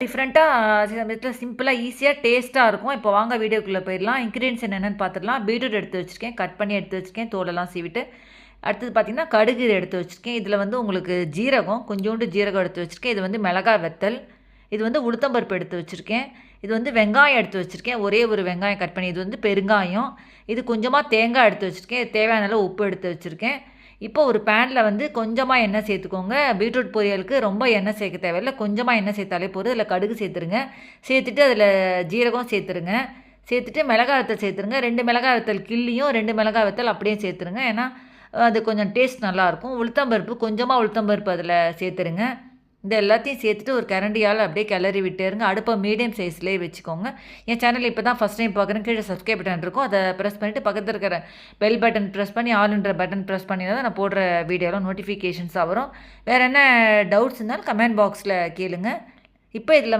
டிஃப்ரெண்ட்டாக சமயத்தில் சிம்பிளாக ஈஸியாக டேஸ்ட்டாக இருக்கும். இப்போ வாங்க வீடியோக்குள்ளே போயிடலாம். இன்க்ரீடியன்ஸ் என்னென்னு பார்த்துடலாம். பீட்ரூட் எடுத்து வச்சுருக்கேன், கட் பண்ணி எடுத்து வச்சுருக்கேன், தோலெல்லாம் சீவிட்டு. அடுத்தது பார்த்திங்கன்னா கடுகு எடுத்து வச்சுருக்கேன். இதில் வந்து உங்களுக்கு ஜீரகம், கொஞ்சோண்டு ஜீரகம் எடுத்து வச்சுருக்கேன். இது வந்து மிளகாய் வத்தல், இது வந்து உளுத்தம்பருப்பு எடுத்து வச்சுருக்கேன். இது வந்து வெங்காயம் எடுத்து வச்சுருக்கேன், ஒரே ஒரு வெங்காயம் கட் பண்ணி. இது வந்து பெருங்காயம், இது கொஞ்சமாக தேங்காய் எடுத்து வச்சுருக்கேன், தேவையான அளவு உப்பு எடுத்து வச்சுருக்கேன். இப்போ ஒரு பேனில் வந்து கொஞ்சமாக எண்ணெய் சேர்த்துக்கோங்க. பீட்ரூட் பொரியலுக்கு ரொம்ப எண்ணெய் சேர்க்க தேவையில்லை, கொஞ்சமாக எண்ணெய் சேர்த்தாலே போதும். அதில் கடுகு சேர்த்துருங்க, சேர்த்துட்டு அதில் ஜீரகம் சேர்த்துருங்க, சேர்த்துட்டு மிளகாய் வத்தல் சேர்த்துருங்க. 2 மிளகாய் வத்தல் கிள்ளியும் 2 மிளகாய் வத்தல் அப்படியே சேர்த்துருங்க, ஏன்னா அது கொஞ்சம் டேஸ்ட் நல்லாயிருக்கும். உளுத்தம்பருப்பு கொஞ்சமாக உளுத்தம்பருப்பு அதில் சேர்த்துருங்க. இந்த எல்லாத்தையும் சேர்த்துட்டு ஒரு கரண்டியால் அப்படியே கிளறி விட்டுருங்க. அடுப்பை மீடியம் சைஸ்லேயே வச்சுக்கோங்க. என் சேனல் இப்போ தான் ஃபஸ்ட் டைம் பார்க்குறேன், கீழே சப்ஸ்கிரைப் பட்டன் இருக்கும், அதை ப்ரெஸ் பண்ணிவிட்டு பக்கத்தில் இருக்கிற பெல் பட்டன் ப்ரெஸ் பண்ணி ஆல்ன்ற பட்டன் ப்ரெஸ் பண்ணி தான் நான் போடுற வீடியோலாம் நோட்டிஃபிகேஷன்ஸாக வரும். வேறு என்ன டவுட்ஸ் இருந்தாலும் கமெண்ட் பாக்ஸில் கேளுங்க. இப்போ இதில்